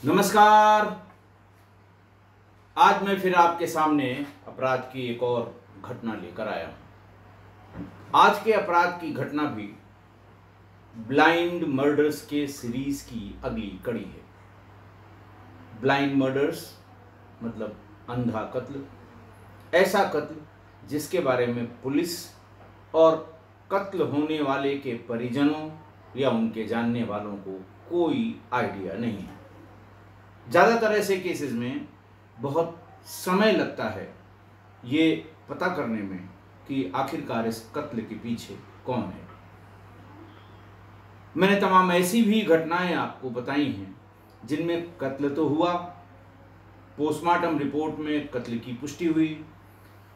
नमस्कार। आज मैं फिर आपके सामने अपराध की एक और घटना लेकर आया हूं। आज के अपराध की घटना भी ब्लाइंड मर्डर्स के सीरीज की अगली कड़ी है। ब्लाइंड मर्डर्स मतलब अंधा कत्ल, ऐसा कत्ल जिसके बारे में पुलिस और कत्ल होने वाले के परिजनों या उनके जानने वालों को कोई आइडिया नहीं है। ज़्यादातर ऐसे केसेस में बहुत समय लगता है ये पता करने में कि आखिरकार इस कत्ल के पीछे कौन है। मैंने तमाम ऐसी भी घटनाएं आपको बताई हैं जिनमें कत्ल तो हुआ, पोस्टमार्टम रिपोर्ट में कत्ल की पुष्टि हुई,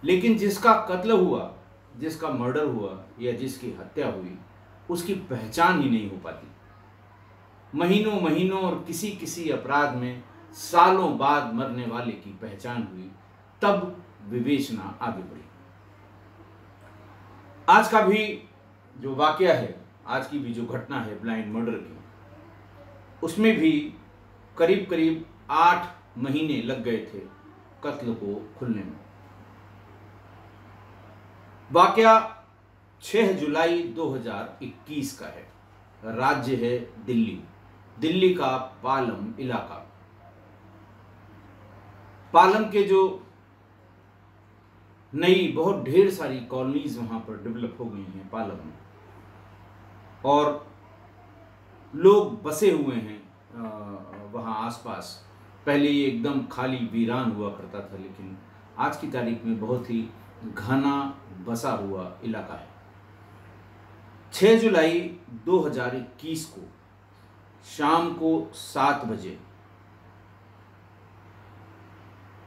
लेकिन जिसका कत्ल हुआ, जिसका मर्डर हुआ या जिसकी हत्या हुई, उसकी पहचान ही नहीं हो पाती। महीनों महीनों और किसी किसी अपराध में सालों बाद मरने वाले की पहचान हुई, तब विवेचना आगे बढ़ी। आज का भी जो वाकया है, आज की भी जो घटना है ब्लाइंड मर्डर की, उसमें भी करीब करीब 8 महीने लग गए थे कत्ल को खुलने में। वाकया 6 जुलाई 2021 का है। राज्य है दिल्ली, दिल्ली का पालम इलाका। पालम के जो नई बहुत ढेर सारी कॉलोनीज वहां पर डेवलप हो गई हैं पालम में, और लोग बसे हुए हैं वहां आसपास। पहले ये एकदम खाली वीरान हुआ करता था, लेकिन आज की तारीख में बहुत ही घना बसा हुआ इलाका है। 6 जुलाई 2021 को शाम को 7 बजे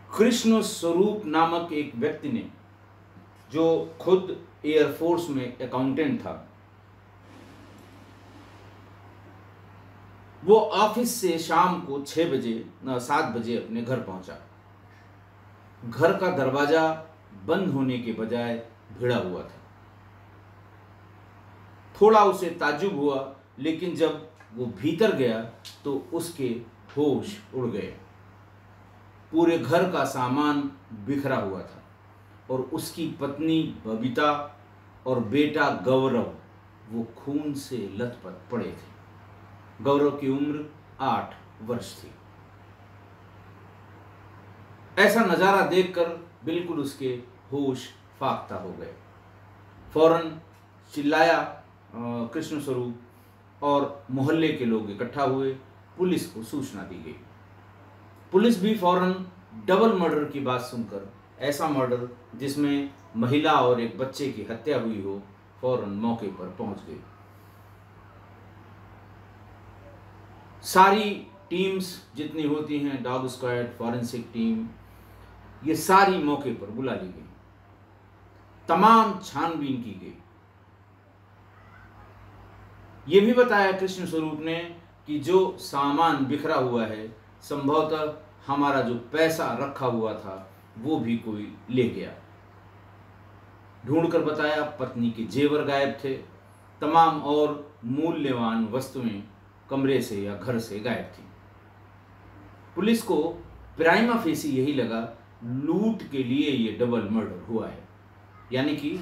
कृष्ण स्वरूप नामक एक व्यक्ति ने, जो खुद एयरफोर्स में अकाउंटेंट था, वो ऑफिस से शाम को 7 बजे अपने घर पहुंचा। घर का दरवाजा बंद होने के बजाय भिड़ा हुआ था। थोड़ा उसे ताज्जुब हुआ, लेकिन जब वो भीतर गया तो उसके होश उड़ गए। पूरे घर का सामान बिखरा हुआ था और उसकी पत्नी बबीता और बेटा गौरव वो खून से लथपथ पड़े थे। गौरव की उम्र 8 वर्ष थी। ऐसा नज़ारा देखकर बिल्कुल उसके होश फाख्ता हो गए। फौरन चिल्लाया कृष्ण स्वरूप और मोहल्ले के लोग इकट्ठा हुए। पुलिस को सूचना दी गई। पुलिस भी फौरन डबल मर्डर की बात सुनकर, ऐसा मर्डर जिसमें महिला और एक बच्चे की हत्या हुई हो, फौरन मौके पर पहुंच गई। सारी टीम्स जितनी होती हैं, डॉग स्क्वाड, फॉरेंसिक टीम, ये सारी मौके पर बुला ली गई। तमाम छानबीन की गई। ये भी बताया कृष्ण स्वरूप ने कि जो सामान बिखरा हुआ है, संभवतः हमारा जो पैसा रखा हुआ था वो भी कोई ले गया। ढूंढकर बताया पत्नी के जेवर गायब थे। तमाम और मूल्यवान वस्तुएं कमरे से या घर से गायब थी। पुलिस को प्राइमा फेसी यही लगा, लूट के लिए ये डबल मर्डर हुआ है। यानी कि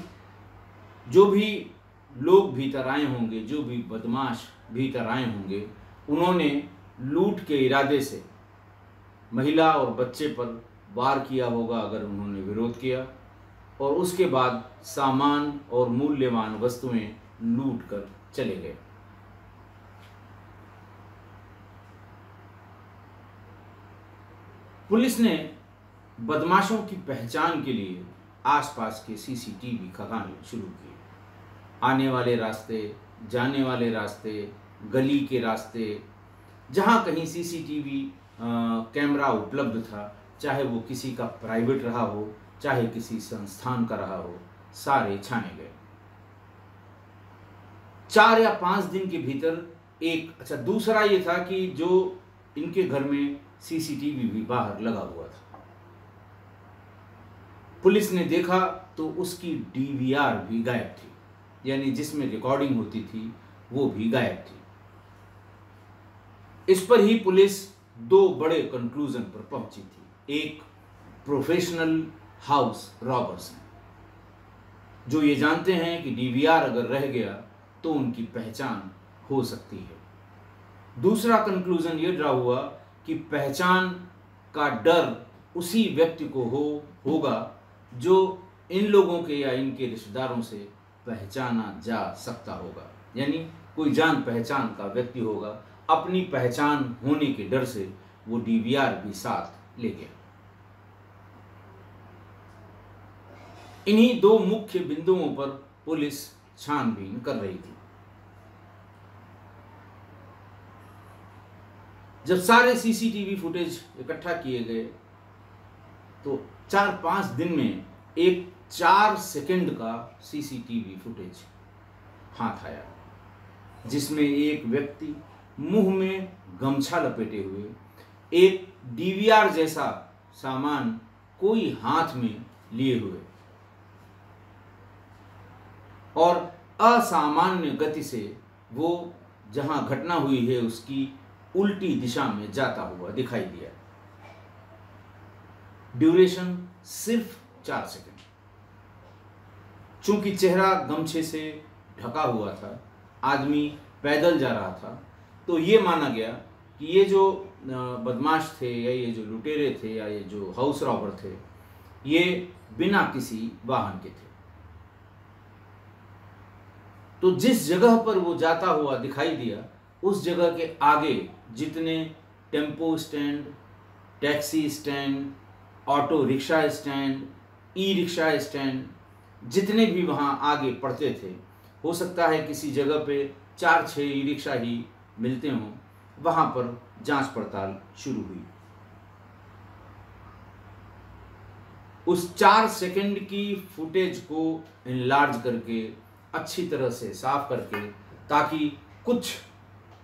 जो भी लोग भीतर आए होंगे, जो भी बदमाश भीतर आए होंगे, उन्होंने लूट के इरादे से महिला और बच्चे पर वार किया होगा अगर उन्होंने विरोध किया, और उसके बाद सामान और मूल्यवान वस्तुएं लूट कर चले गए। पुलिस ने बदमाशों की पहचान के लिए आसपास के सीसीटीवी खंगालने शुरू किए। आने वाले रास्ते, जाने वाले रास्ते, गली के रास्ते, जहाँ कहीं सीसीटीवी कैमरा उपलब्ध था, चाहे वो किसी का प्राइवेट रहा हो, चाहे किसी संस्थान का रहा हो, सारे छाने गए। 4 या 5 दिन के भीतर दूसरा ये था कि जो इनके घर में सीसीटीवी भी बाहर लगा हुआ था। पुलिस ने देखा तो उसकी डीवीआर भी गायब थी, यानी जिसमें रिकॉर्डिंग होती थी वो भी गायब थी। इस पर ही पुलिस दो बड़े कंक्लूजन पर पहुंची थी। एक, प्रोफेशनल हाउस रॉबर्स हैं जो ये जानते हैं कि डीवीआर अगर रह गया तो उनकी पहचान हो सकती है। दूसरा कंक्लूजन ये ड्रा हुआ कि पहचान का डर उसी व्यक्ति को होगा जो इन लोगों के या इनके रिश्तेदारों से पहचाना जा सकता होगा, यानी कोई जान पहचान का व्यक्ति होगा। अपनी पहचान होने के डर से वो डीवीआर भी साथ ले गया। इन्हीं दो मुख्य बिंदुओं पर पुलिस छानबीन कर रही थी। जब सारे सीसीटीवी फुटेज इकट्ठा किए गए तो 4-5 दिन में एक 4 सेकंड का सीसीटीवी फुटेज हाथ आया, जिसमें एक व्यक्ति मुंह में गमछा लपेटे हुए एक डीवीआर जैसा सामान कोई हाथ में लिए हुए और असामान्य गति से वो जहां घटना हुई है उसकी उल्टी दिशा में जाता हुआ दिखाई दिया। ड्यूरेशन सिर्फ 4 सेकंड। चूंकि चेहरा गमछे से ढका हुआ था, आदमी पैदल जा रहा था, तो ये माना गया कि ये जो बदमाश थे या ये जो लुटेरे थे या ये जो हाउस रॉबर थे, ये बिना किसी वाहन के थे। तो जिस जगह पर वो जाता हुआ दिखाई दिया, उस जगह के आगे जितने tempo stand, taxi stand, auto rickshaw stand, e rickshaw stand, जितने भी वहाँ आगे पड़ते थे, हो सकता है किसी जगह पे 4-6 ई रिक्शा ही मिलते हों, वहाँ पर जांच पड़ताल शुरू हुई। उस 4 सेकंड की फुटेज को इनलार्ज करके, अच्छी तरह से साफ करके, ताकि कुछ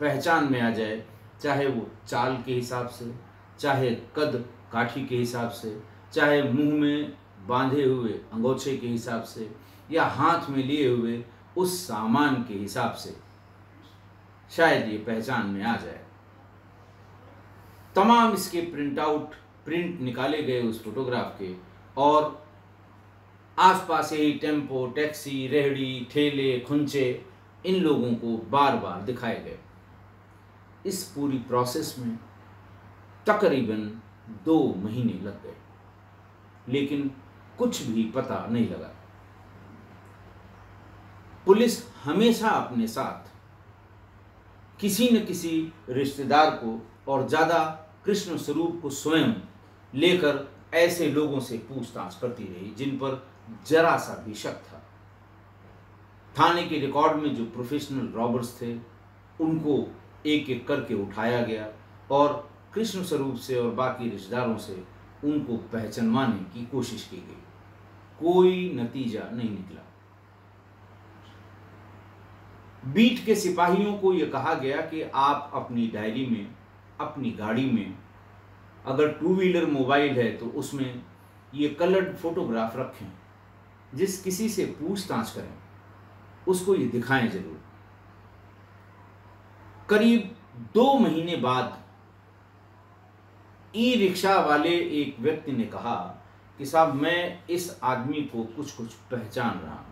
पहचान में आ जाए, चाहे वो चाल के हिसाब से, चाहे कद काठी के हिसाब से, चाहे मुंह में बांधे हुए अंगोछे के हिसाब से, या हाथ में लिए हुए उस सामान के हिसाब से, शायद ये पहचान में आ जाए। तमाम इसके प्रिंट निकाले गए उस फोटोग्राफ के और आसपास ही टेम्पो, टैक्सी, रेहड़ी, ठेले, खुंचे, इन लोगों को बार बार दिखाए गए। इस पूरी प्रोसेस में तकरीबन 2 महीने लग गए, लेकिन कुछ भी पता नहीं लगा। पुलिस हमेशा अपने साथ किसी न किसी रिश्तेदार को और ज़्यादा कृष्ण स्वरूप को स्वयं लेकर ऐसे लोगों से पूछताछ करती रही जिन पर जरा सा भी शक था। थाने के रिकॉर्ड में जो प्रोफेशनल रॉबर्स थे उनको एक एक करके उठाया गया और कृष्ण स्वरूप से और बाकी रिश्तेदारों से उनको पहचानवाने की कोशिश की गई। कोई नतीजा नहीं निकला। बीट के सिपाहियों को यह कहा गया कि आप अपनी डायरी में, अपनी गाड़ी में, अगर 2 व्हीलर मोबाइल है तो उसमें ये कलर्ड फोटोग्राफ रखें। जिस किसी से पूछताछ करें उसको ये दिखाएं जरूर। करीब 2 महीने बाद ई रिक्शा वाले एक व्यक्ति ने कहा कि साहब, मैं इस आदमी को कुछ पहचान रहा हूं।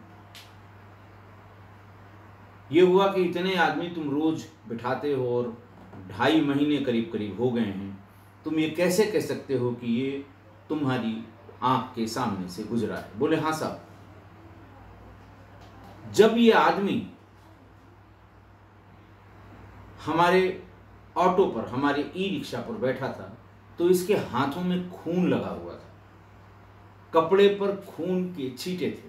ये हुआ कि इतने आदमी तुम रोज बिठाते हो और 2.5 महीने करीब हो गए हैं, तुम ये कैसे कह सकते हो कि ये तुम्हारी आंख के सामने से गुजरा है? बोले हाँ साहब, जब ये आदमी हमारे ऑटो पर, हमारे ई रिक्शा पर बैठा था तो इसके हाथों में खून लगा हुआ था, कपड़े पर खून के छींटे थे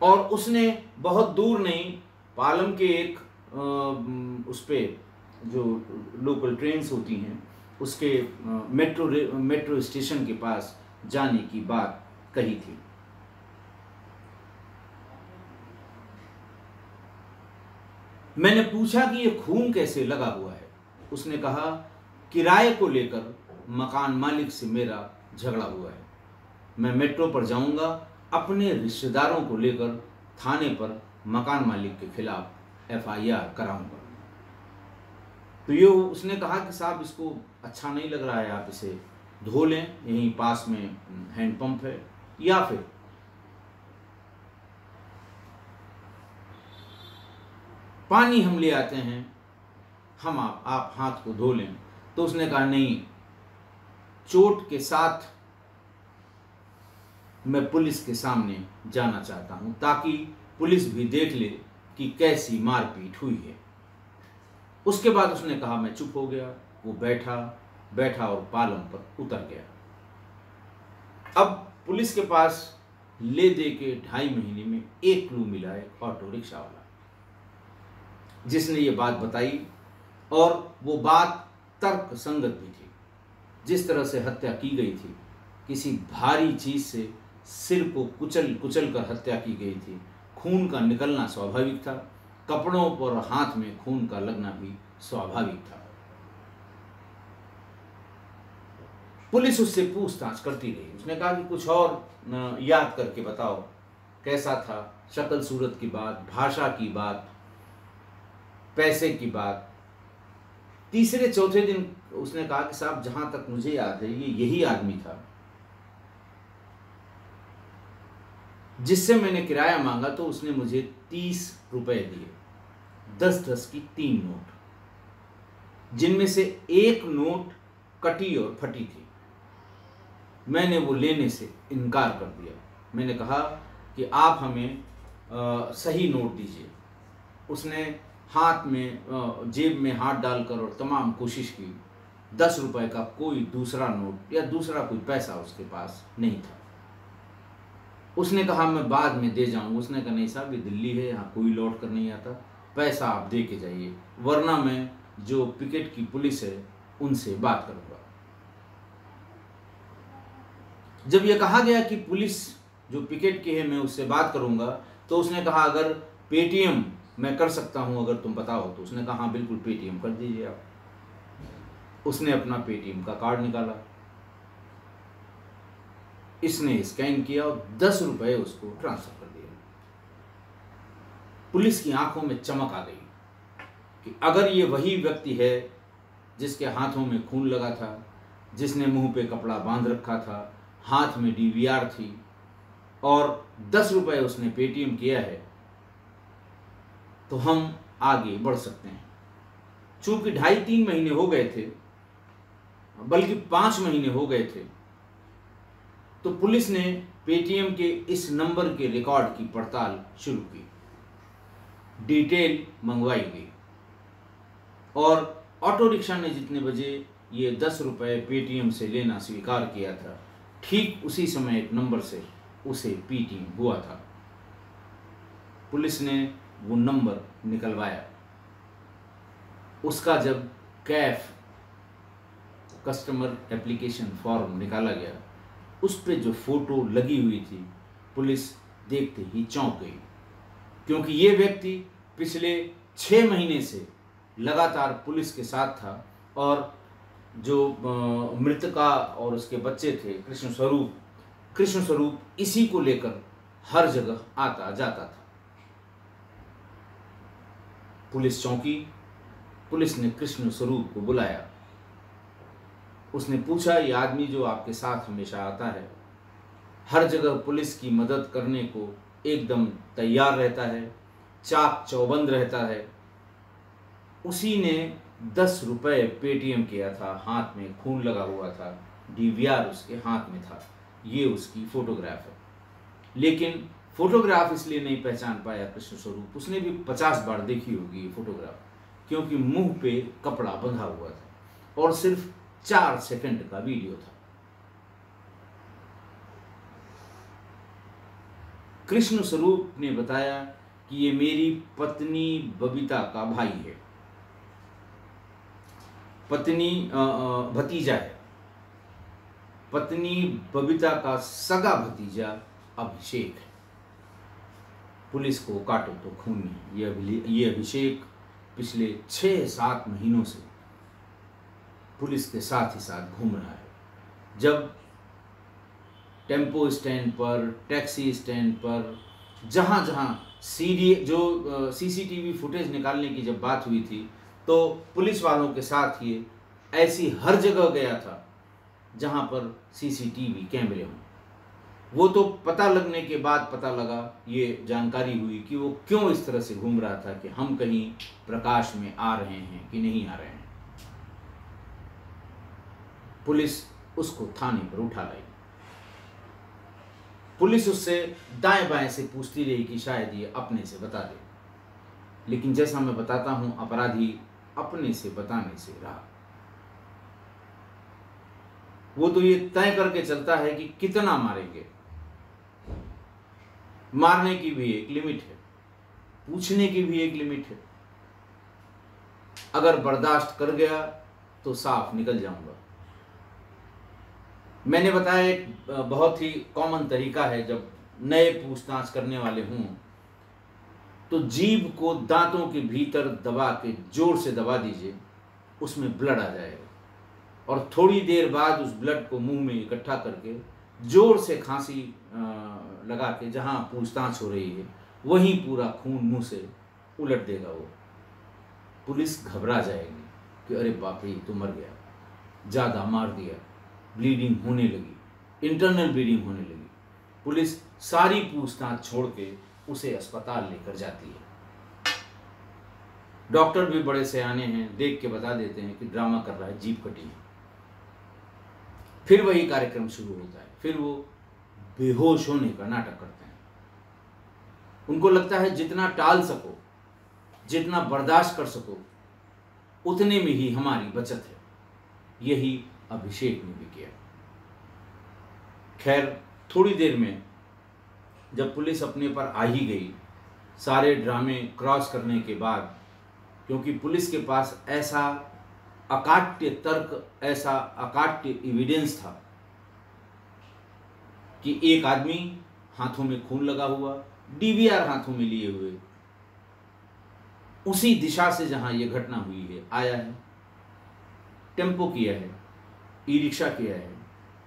और उसने बहुत दूर नहीं, पालम के एक उस पे जो लोकल ट्रेन्स होती हैं उसके मेट्रो स्टेशन के पास जाने की बात कही थी। मैंने पूछा कि ये खून कैसे लगा हुआ है। उसने कहा, किराए को लेकर मकान मालिक से मेरा झगड़ा हुआ है, मैं मेट्रो पर जाऊंगा, अपने रिश्तेदारों को लेकर थाने पर मकान मालिक के खिलाफ FIR कराऊंगा। तो ये उसने कहा कि साहब इसको अच्छा नहीं लग रहा है, आप इसे धो लें, यहीं पास में हैंडपंप है, या फिर पानी हम ले आते हैं, हम आप हाथ को धो लें। तो उसने कहा नहीं, चोट के साथ मैं पुलिस के सामने जाना चाहता हूं, ताकि पुलिस भी देख ले कि कैसी मारपीट हुई है। उसके बाद उसने कहा, मैं चुप हो गया। वो बैठा और पालम पर उतर गया। अब पुलिस के पास ले दे के 2.5 महीने में एक क्लू मिला, एक ऑटो रिक्शा वाला जिसने ये बात बताई, और वो बात तर्क संगत भी थी। जिस तरह से हत्या की गई थी, किसी भारी चीज से सिर को कुचल कर हत्या की गई थी। खून का निकलना स्वाभाविक था, कपड़ों पर हाथ में खून का लगना भी स्वाभाविक था। पुलिस उससे पूछताछ करती रही। उसने कहा कि कुछ और याद करके बताओ, कैसा था, शक्ल सूरत की बात, भाषा की बात, पैसे की बात। तीसरे चौथे दिन उसने कहा कि साहब जहां तक मुझे याद है, ये यही आदमी था जिससे मैंने किराया मांगा, तो उसने मुझे 30 रुपए दिए, 10-10 की 3 नोट, जिनमें से एक नोट कटी और फटी थी। मैंने वो लेने से इनकार कर दिया। मैंने कहा कि आप हमें सही नोट दीजिए। उसने हाथ में जेब में हाथ डालकर और तमाम कोशिश की। 10 रुपए का कोई दूसरा नोट या दूसरा कोई पैसा उसके पास नहीं था। उसने कहा मैं बाद में दे जाऊंगा। उसने कहा नहीं साहब, ये दिल्ली है, यहाँ कोई लौट कर नहीं आता, पैसा आप दे के जाइए, वरना मैं जो पिकेट की पुलिस है उनसे बात करूंगा। जब यह कहा गया कि पुलिस जो पिकेट की है मैं उससे बात करूंगा, तो उसने कहा अगर पेटीएम मैं कर सकता हूं, अगर तुम बताओ तो। उसने कहा हाँ बिल्कुल, पेटीएम कर दीजिए आप। उसने अपना पेटीएम का कार्ड निकाला, इसने स्कैन किया और 10 रुपए उसको ट्रांसफर कर दिया। पुलिस की आंखों में चमक आ गई कि अगर ये वही व्यक्ति है जिसके हाथों में खून लगा था, जिसने मुंह पे कपड़ा बांध रखा था, हाथ में डीवीआर थी, और 10 रुपए उसने पेटीएम किया है, तो हम आगे बढ़ सकते हैं। चूंकि 2.5-3 महीने हो गए थे, बल्कि 5 महीने हो गए थे, तो पुलिस ने पेटीएम के इस नंबर के रिकॉर्ड की पड़ताल शुरू की। डिटेल मंगवाई गई और ऑटो रिक्शा ने जितने बजे ये 10 रुपए पेटीएम से लेना स्वीकार किया था, ठीक उसी समय एक नंबर से उसे पेटीएम हुआ था। पुलिस ने वो नंबर निकलवाया। उसका जब कैफ कस्टमर एप्लीकेशन फॉर्म निकाला गया, उस पे जो फोटो लगी हुई थी, पुलिस देखते ही चौंक गई, क्योंकि ये व्यक्ति पिछले 6 महीने से लगातार पुलिस के साथ था, और जो मृतका और उसके बच्चे थे कृष्ण स्वरूप इसी को लेकर हर जगह आता जाता था। पुलिस चौंकी। पुलिस ने कृष्ण स्वरूप को बुलाया। उसने पूछा, ये आदमी जो आपके साथ हमेशा आता है, हर जगह पुलिस की मदद करने को एकदम तैयार रहता है, चाक चौबंद रहता है, उसी ने 10 रुपए पेटीएम किया था, हाथ में खून लगा हुआ था, डीवीआर उसके हाथ में था, ये उसकी फोटोग्राफ है। लेकिन फोटोग्राफ इसलिए नहीं पहचान पाया कृष्ण स्वरूप, उसने भी 50 बार देखी होगी ये फोटोग्राफ, क्योंकि मुंह पे कपड़ा बंधा हुआ था और सिर्फ 4 सेकंड का वीडियो था। कृष्ण स्वरूप ने बताया कि ये मेरी पत्नी बबीता का भाई है, पत्नी भतीजा है, पत्नी बबीता का सगा भतीजा अभिषेक है। पुलिस को काटो तो खून नहीं। ये अभिषेक पिछले 6-7 महीनों से पुलिस के साथ ही साथ घूम रहा है। जब टेम्पो स्टैंड पर, टैक्सी स्टैंड पर, जहाँ जहाँ सीसीटीवी फुटेज निकालने की जब बात हुई थी, तो पुलिस वालों के साथ ये ऐसी हर जगह गया था जहां पर सीसीटीवी कैमरे हों। वो तो पता लगने के बाद पता लगा, ये जानकारी हुई कि वो क्यों इस तरह से घूम रहा था कि हम कहीं प्रकाश में आ रहे हैं कि नहीं आ रहे हैं। पुलिस उसको थाने पर उठा लाई। पुलिस उससे दाएं बाएं से पूछती रही कि शायद ये अपने से बता दे, लेकिन जैसा मैं बताता हूं, अपराधी अपने से बताने से रहा। वो तो ये तय करके चलता है कि कितना मारेंगे। मारने की भी एक लिमिट है, पूछने की भी एक लिमिट है। अगर बर्दाश्त कर गया तो साफ निकल जाऊंगा। मैंने बताया एक बहुत ही कॉमन तरीका है, जब नए पूछताछ करने वाले हों तो जीभ को दांतों के भीतर दबा के जोर से दबा दीजिए, उसमें ब्लड आ जाएगा और थोड़ी देर बाद उस ब्लड को मुंह में इकट्ठा करके जोर से खांसी लगा के जहां पूछताछ हो रही है वहीं पूरा खून मुंह से उलट देगा वो। पुलिस घबरा जाएगी कि अरे बाप रे, तो मर गया, ज़्यादा मार दिया, ब्लीडिंग होने लगी, इंटरनल ब्लीडिंग होने लगी। पुलिस सारी पूछताछ छोड़ के उसे अस्पताल लेकर जाती है। डॉक्टर भी बड़े सयाने हैं, देख के बता देते हैं कि ड्रामा कर रहा है, जीभ कटी है। फिर वही कार्यक्रम शुरू होता है, फिर वो बेहोश होने का नाटक करते हैं। उनको लगता है जितना टाल सको, जितना बर्दाश्त कर सको, उतने में ही हमारी बचत है। यही अभिषेक ने भी किया। खैर, थोड़ी देर में जब पुलिस अपने पर आ ही गई, सारे ड्रामे क्रॉस करने के बाद, क्योंकि पुलिस के पास ऐसा अकाट्य तर्क, ऐसा अकाट्य एविडेंस था कि एक आदमी हाथों में खून लगा हुआ, डीवीआर हाथों में लिए हुए, उसी दिशा से जहां यह घटना हुई है आया है, टेम्पो किया है, ई रिक्शा किया है,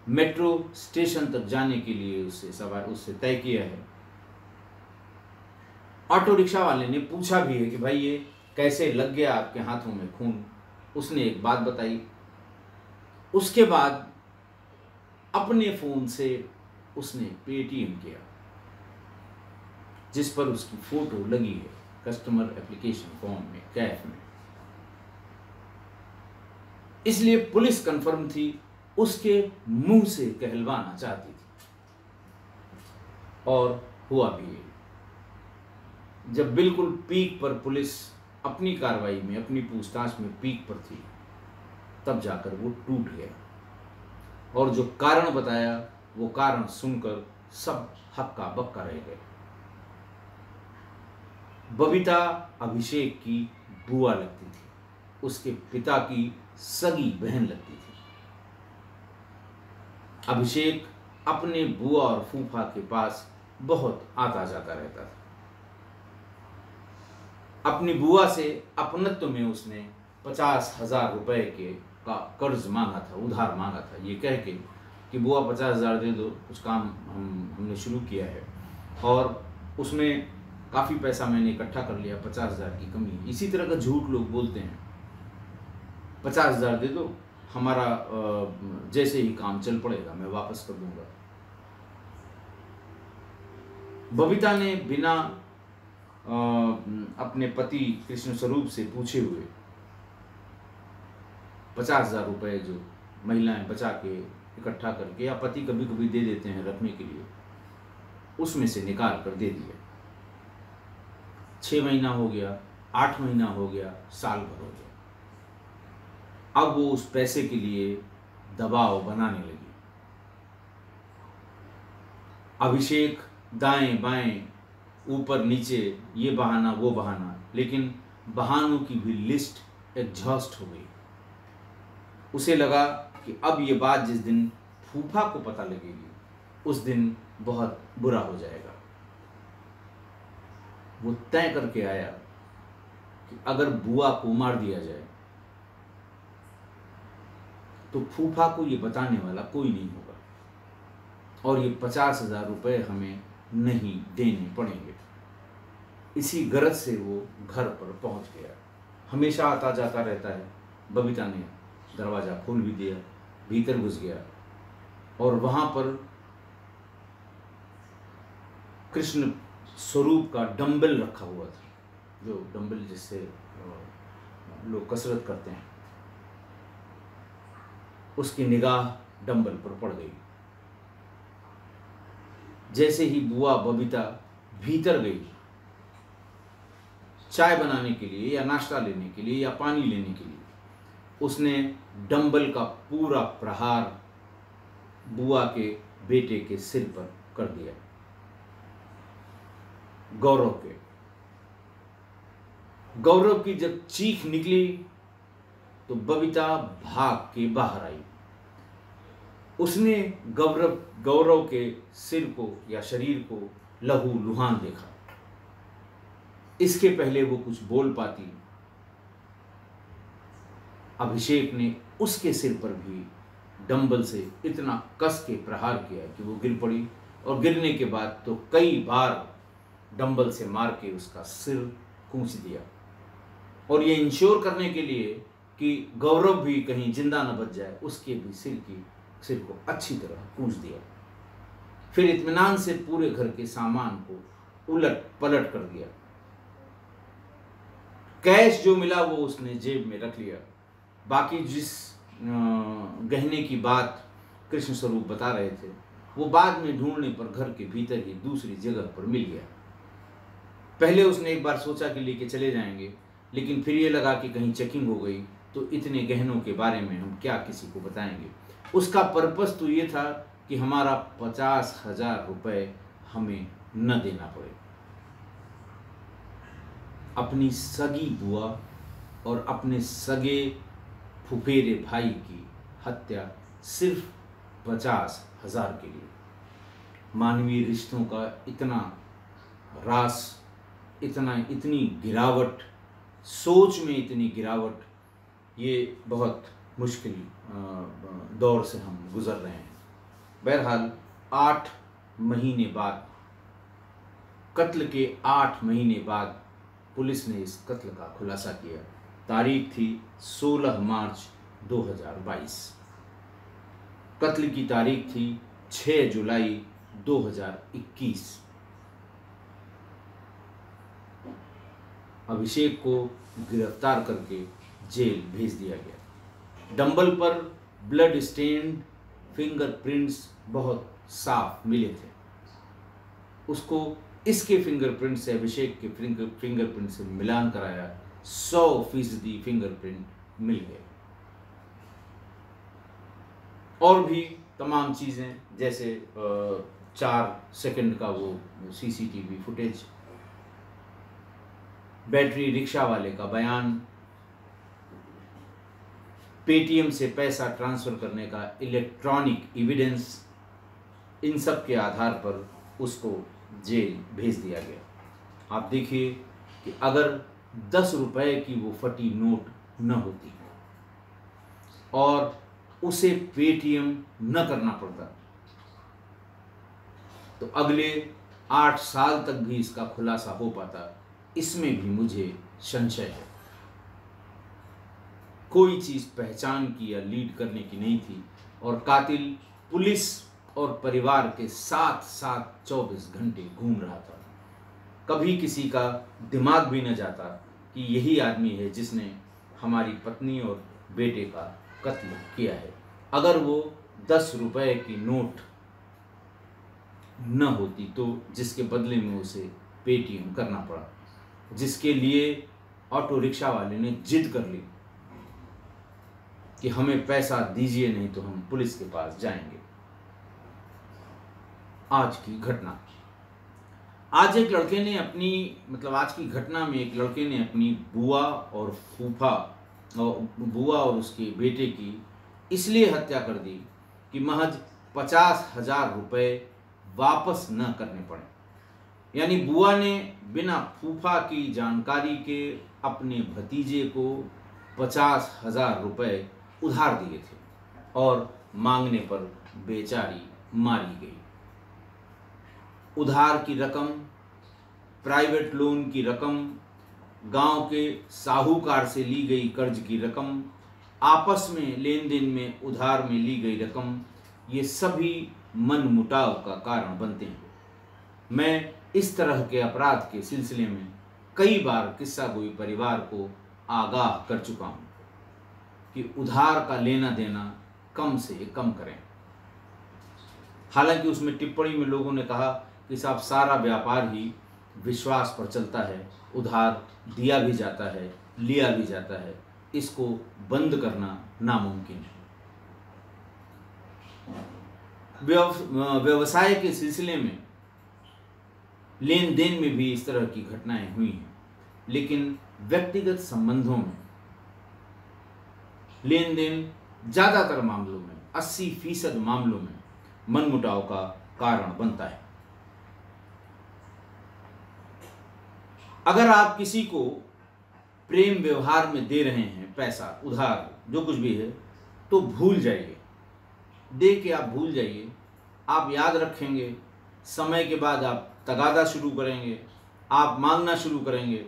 मेट्रो स्टेशन तक जाने के लिए उससे तय किया है। ऑटो रिक्शा वाले ने पूछा भी है कि भाई ये कैसे लग गया आपके हाथों में खून। उसने एक बात बताई। उसके बाद अपने फोन से उसने पेटीएम किया, जिस पर उसकी फोटो लगी है कस्टमर एप्लीकेशन फॉर्म में, कैफ में। इसलिए पुलिस कंफर्म थी, उसके मुंह से कहलवाना चाहती थी। और हुआ भी ये। जब बिल्कुल पीक पर पुलिस अपनी कार्रवाई में, अपनी पूछताछ में पीक पर थी, तब जाकर वो टूट गया। और जो कारण बताया, वो कारण सुनकर सब हक्का बक्का रह गए। बबीता अभिषेक की बुआ लगती थी, उसके पिता की सगी बहन लगती थी। अभिषेक अपने बुआ और फूफा के पास बहुत आता जाता रहता था। अपनी बुआ से अपनत्व में उसने 50,000 रुपए का कर्ज मांगा था, उधार मांगा था, ये कह के कि बुआ 50,000 दे दो, कुछ काम हमने शुरू किया है और उसमें काफ़ी पैसा मैंने इकट्ठा कर लिया, 50,000 की कमी है। इसी तरह का झूठ लोग बोलते हैं, 50,000 दे दो, हमारा जैसे ही काम चल पड़ेगा मैं वापस कर दूंगा। बबीता ने बिना अपने पति कृष्ण स्वरूप से पूछे हुए 50,000 रुपए जो महिलाएं बचा के इकट्ठा करके, या पति कभी कभी दे देते हैं रखने के लिए, उसमें से निकाल कर दे दिया। 6 महीना हो गया, 8 महीना हो गया, साल भर हो गया। अब वो उस पैसे के लिए दबाव बनाने लगी। अभिषेक दाएं बाएं, ऊपर नीचे, ये बहाना वो बहाना, लेकिन बहानों की भी लिस्ट एग्जॉस्ट हो गई। उसे लगा कि अब ये बात जिस दिन फूफा को पता लगेगी, उस दिन बहुत बुरा हो जाएगा। वो तय करके आया कि अगर बुआ को मार दिया जाए तो फूफा को ये बताने वाला कोई नहीं होगा और ये 50,000 रुपए हमें नहीं देने पड़ेंगे। इसी गरज से वो घर पर पहुंच गया। हमेशा आता जाता रहता है। बबीता ने दरवाज़ा खोल भी दिया, भीतर घुस गया और वहाँ पर कृष्ण स्वरूप का डंबल रखा हुआ था, जो डंबल जिससे लोग कसरत करते हैं। उसकी निगाह डंबल पर पड़ गई। जैसे ही बुआ बबीता भीतर गई चाय बनाने के लिए या नाश्ता लेने के लिए या पानी लेने के लिए, उसने डंबल का पूरा प्रहार बुआ के बेटे के सिर पर कर दिया, गौरव की जब चीख निकली तो बबीता भाग के बाहर आई। उसने गौरव के सिर को या शरीर को लहू लुहान देखा। इसके पहले वो कुछ बोल पाती, अभिषेक ने उसके सिर पर भी डंबल से इतना कस के प्रहार किया कि वो गिर पड़ी और गिरने के बाद तो कई बार डंबल से मार के उसका सिर कूंच दिया, और ये इंश्योर करने के लिए कि गौरव भी कहीं जिंदा न बच जाए, उसके भी सिर को अच्छी तरह कूंच दिया। फिर इत्मीनान से पूरे घर के सामान को उलट पलट कर दिया। कैश जो मिला वो उसने जेब में रख लिया। बाकी जिस गहने की बात कृष्ण स्वरूप बता रहे थे वो बाद में ढूंढने पर घर के भीतर ही दूसरी जगह पर मिल गया। पहले उसने एक बार सोचा कि लेके चले जाएंगे, लेकिन फिर ये लगा कि कहीं चेकिंग हो गई तो इतने गहनों के बारे में हम क्या किसी को बताएंगे। उसका पर्पस तो ये था कि हमारा 50,000 रुपये हमें न देना पड़े। अपनी सगी बुआ और अपने सगे फुफेरे भाई की हत्या सिर्फ 50,000 के लिए। मानवीय रिश्तों का इतना ह्रास, इतनी गिरावट, सोच में इतनी गिरावट, ये बहुत मुश्किल दौर से हम गुजर रहे हैं। बहरहाल 8 महीने बाद, कत्ल के 8 महीने बाद पुलिस ने इस कत्ल का खुलासा किया। तारीख थी 16 मार्च 2022। कत्ल की तारीख थी 6 जुलाई 2021। अभिषेक को गिरफ्तार करके जेल भेज दिया गया। डंबल पर ब्लड स्टेन्ड फिंगरप्रिंट्स बहुत साफ मिले थे। उसको इसके फिंगरप्रिंट से अभिषेक के फिंगरप्रिंट से मिलान कराया, 100% फिंगरप्रिंट मिल गए। और भी तमाम चीज़ें, जैसे 4 सेकंड का वो CCTV फुटेज, बैटरी रिक्शा वाले का बयान, पेटीएम से पैसा ट्रांसफ़र करने का इलेक्ट्रॉनिक एविडेंस, इन सब के आधार पर उसको जेल भेज दिया गया। आप देखिए कि अगर 10 रुपए की वो फटी नोट न होती और उसे पेटीएम न करना पड़ता तो अगले 8 साल तक भी इसका खुलासा हो पाता, इसमें भी मुझे संशय है। कोई चीज़ पहचान की या लीड करने की नहीं थी और कातिल पुलिस और परिवार के साथ साथ 24 घंटे घूम रहा था। कभी किसी का दिमाग भी न जाता कि यही आदमी है जिसने हमारी पत्नी और बेटे का कत्ल किया है। अगर वो 10 रुपए की नोट न होती तो जिसके बदले में उसे पेटीएम करना पड़ा, जिसके लिए ऑटो रिक्शा वाले ने जिद कर ली कि हमें पैसा दीजिए नहीं तो हम पुलिस के पास जाएंगे। आज की घटना, आज एक लड़के ने आज की घटना में एक लड़के ने अपनी बुआ और उसके बेटे की इसलिए हत्या कर दी कि महज 50,000 रुपये वापस न करने पड़े। यानी बुआ ने बिना फूफा की जानकारी के अपने भतीजे को 50,000 रुपये उधार दिए थे और मांगने पर बेचारी मारी गई। उधार की रकम, प्राइवेट लोन की रकम गांव के साहूकार से ली गई कर्ज की रकम, आपस में लेन देन में उधार में ली गई रकम, ये सभी मनमुटाव का कारण बनते हैं। मैं इस तरह के अपराध के सिलसिले में कई बार किस्सा गोई परिवार को आगाह कर चुका हूँ कि उधार का लेना देना कम से कम करें। हालांकि उसमें टिप्पणी में लोगों ने कहा कि साहब सारा व्यापार ही विश्वास पर चलता है, उधार दिया भी जाता है, लिया भी जाता है, इसको बंद करना नामुमकिन है। व्यवसाय के सिलसिले में लेन देन में भी इस तरह की घटनाएं हुई हैं, लेकिन व्यक्तिगत संबंधों में लेन देन ज़्यादातर मामलों में 80% मामलों में मनमुटाव का कारण बनता है। अगर आप किसी को प्रेम व्यवहार में दे रहे हैं पैसा, उधार, जो कुछ भी है, तो भूल जाइए, दे के आप भूल जाइए। आप याद रखेंगे, समय के बाद आप तगादा शुरू करेंगे, आप मांगना शुरू करेंगे,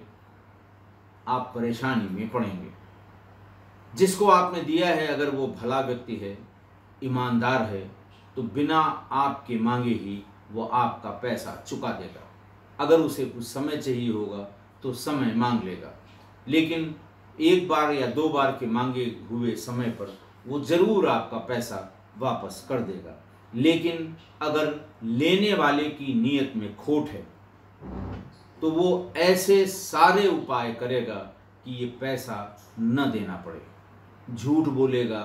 आप परेशानी में पड़ेंगे। जिसको आपने दिया है अगर वो भला व्यक्ति है, ईमानदार है, तो बिना आपके मांगे ही वो आपका पैसा चुका देगा। अगर उसे कुछ समय चाहिए होगा तो समय मांग लेगा, लेकिन एक बार या दो बार के मांगे हुए समय पर वो ज़रूर आपका पैसा वापस कर देगा। लेकिन अगर लेने वाले की नीयत में खोट है तो वो ऐसे सारे उपाय करेगा कि ये पैसा न देना पड़े। झूठ बोलेगा,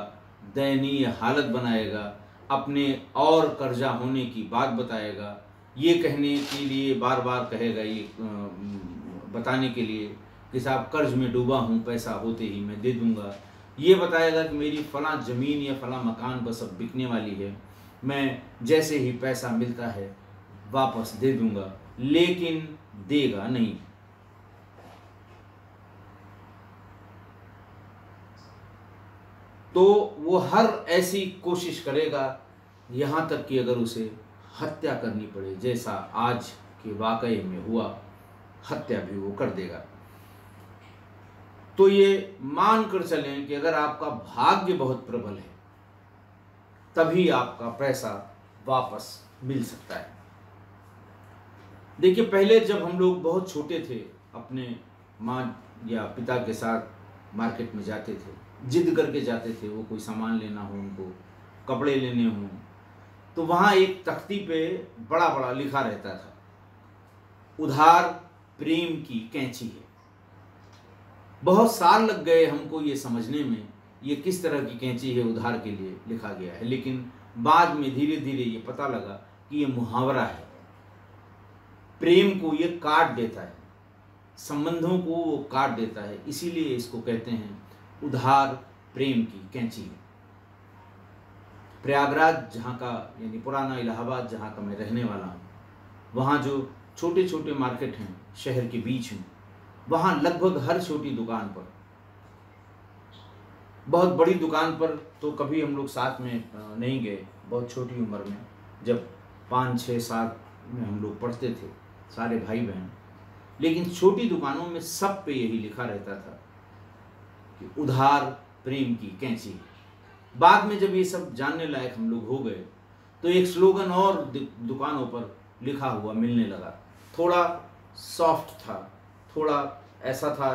दयनीय हालत बनाएगा, अपने और कर्जा होने की बात बताएगा, ये कहने के लिए बार बार कहेगा, ये बताने के लिए कि साहब कर्ज में डूबा हूँ, पैसा होते ही मैं दे दूँगा। ये बताएगा कि मेरी फ़लाँ ज़मीन या फ़लाँ मकान बस अब बिकने वाली है, मैं जैसे ही पैसा मिलता है वापस दे दूँगा, लेकिन देगा नहीं। तो वो हर ऐसी कोशिश करेगा, यहाँ तक कि अगर उसे हत्या करनी पड़े, जैसा आज के वाकये में हुआ, हत्या भी वो कर देगा। तो ये मान कर चलें कि अगर आपका भाग्य बहुत प्रबल है तभी आपका पैसा वापस मिल सकता है। देखिए, पहले जब हम लोग बहुत छोटे थे, अपने माँ या पिता के साथ मार्केट में जाते थे, जिद करके जाते थे, वो कोई सामान लेना हो, उनको कपड़े लेने हों, तो वहाँ एक तख्ती पे बड़ा बड़ा लिखा रहता था, उधार प्रेम की कैंची है। बहुत साल लग गए हमको ये समझने में ये किस तरह की कैंची है उधार के लिए लिखा गया है, लेकिन बाद में धीरे धीरे ये पता लगा कि ये मुहावरा है। प्रेम को ये काट देता है, संबंधों को वो काट देता है, इसीलिए इसको कहते हैं उधार प्रेम की कैंची। प्रयागराज जहाँ का, यानी पुराना इलाहाबाद जहाँ का मैं रहने वाला हूँ, वहाँ जो छोटे छोटे मार्केट हैं शहर के बीच में, वहाँ लगभग हर छोटी दुकान पर, बहुत बड़ी दुकान पर तो कभी हम लोग साथ में नहीं गए, बहुत छोटी उम्र में, जब 5, 6, 7 में हम लोग पढ़ते थे सारे भाई बहन, लेकिन छोटी दुकानों में सब पे यही लिखा रहता था कि उधार प्रेम की कैंची। बाद में जब ये सब जानने लायक हम लोग हो गए तो एक स्लोगन और दुकानों पर लिखा हुआ मिलने लगा, थोड़ा सॉफ्ट था, थोड़ा ऐसा था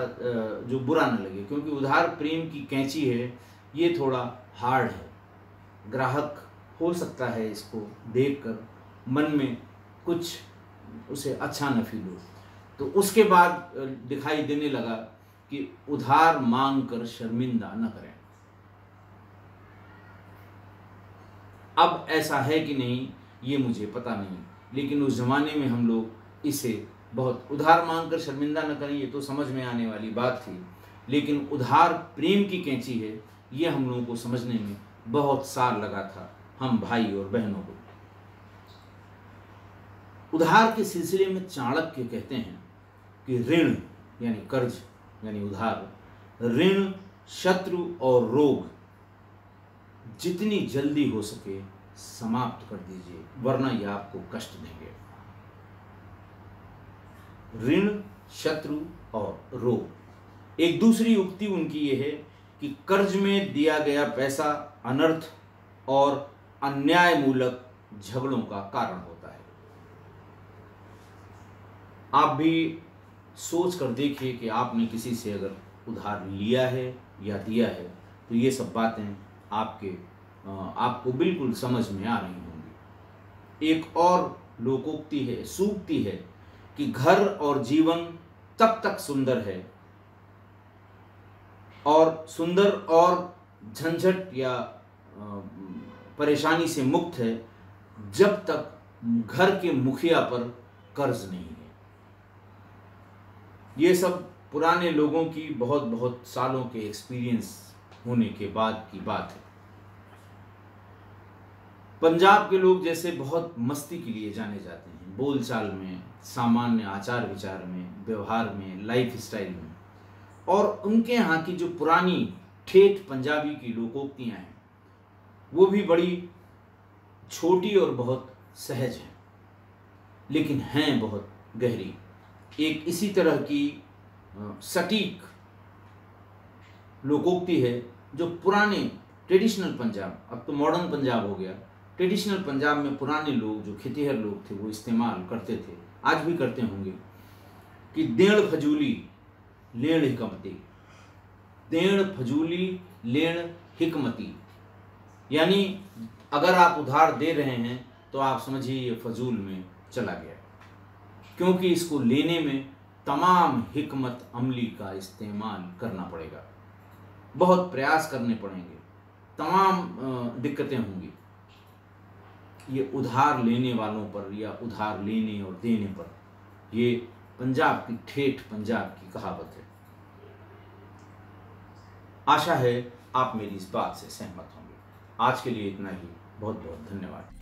जो बुरा न लगे, क्योंकि उधार प्रेम की कैंची है, ये थोड़ा हार्ड है। ग्राहक हो सकता है इसको देखकर मन में कुछ उसे अच्छा न फील हो। तो उसके बाद दिखाई देने लगा कि उधार मांग कर शर्मिंदा न करें। अब ऐसा है कि नहीं ये मुझे पता नहीं, लेकिन उस ज़माने में हम लोग इसे बहुत, उधार मांग कर शर्मिंदा न करें, ये तो समझ में आने वाली बात थी, लेकिन उधार प्रेम की कैंची है, ये हम लोगों को समझने में बहुत साल लगा था, हम भाई और बहनों को। उधार के सिलसिले में चाणक्य कहते हैं कि ऋण यानी कर्ज यानी उधार, ऋण, शत्रु और रोग जितनी जल्दी हो सके समाप्त कर दीजिए, वरना यह आपको कष्ट देंगे। ऋण, शत्रु और रोग। एक दूसरी उक्ति उनकी ये है कि कर्ज में दिया गया पैसा अनर्थ और अन्यायमूलक झगड़ों का कारण होता है। आप भी सोच कर देखिए कि आपने किसी से अगर उधार लिया है या दिया है तो ये सब बातें आपको बिल्कुल समझ में आ रही होंगी। एक और लोकोक्ति है, सूक्ति है कि घर और जीवन तब तक सुंदर है और सुंदर और झंझट या परेशानी से मुक्त है जब तक घर के मुखिया पर कर्ज नहीं है। ये सब पुराने लोगों की बहुत बहुत सालों के एक्सपीरियंस होने के बाद की बात है। पंजाब के लोग जैसे बहुत मस्ती के लिए जाने जाते हैं, बोलचाल में, सामान्य आचार विचार में, व्यवहार में, लाइफ स्टाइल में, और उनके यहाँ की जो पुरानी ठेठ पंजाबी की लोकोक्तियाँ हैं वो भी बड़ी छोटी और बहुत सहज हैं, लेकिन हैं बहुत गहरी। एक इसी तरह की सटीक लोकोक्ति है जो पुराने ट्रेडिशनल पंजाब, अब तो मॉडर्न पंजाब हो गया, ट्रेडिशनल पंजाब में पुराने लोग जो खेतीहर लोग थे वो इस्तेमाल करते थे, आज भी करते होंगे, कि देण फजूली लेण हिकमती। देण फजूली लेण हिकमती, यानी अगर आप उधार दे रहे हैं तो आप समझिए ये फजूल में चला गया, क्योंकि इसको लेने में तमाम हिकमत अमली का इस्तेमाल करना पड़ेगा, बहुत प्रयास करने पड़ेंगे, तमाम दिक्कतें होंगी। ये उधार लेने वालों पर या उधार लेने और देने पर, ये पंजाब की ठेठ पंजाब की कहावत है। आशा है आप मेरी इस बात से सहमत होंगे। आज के लिए इतना ही। बहुत बहुत धन्यवाद।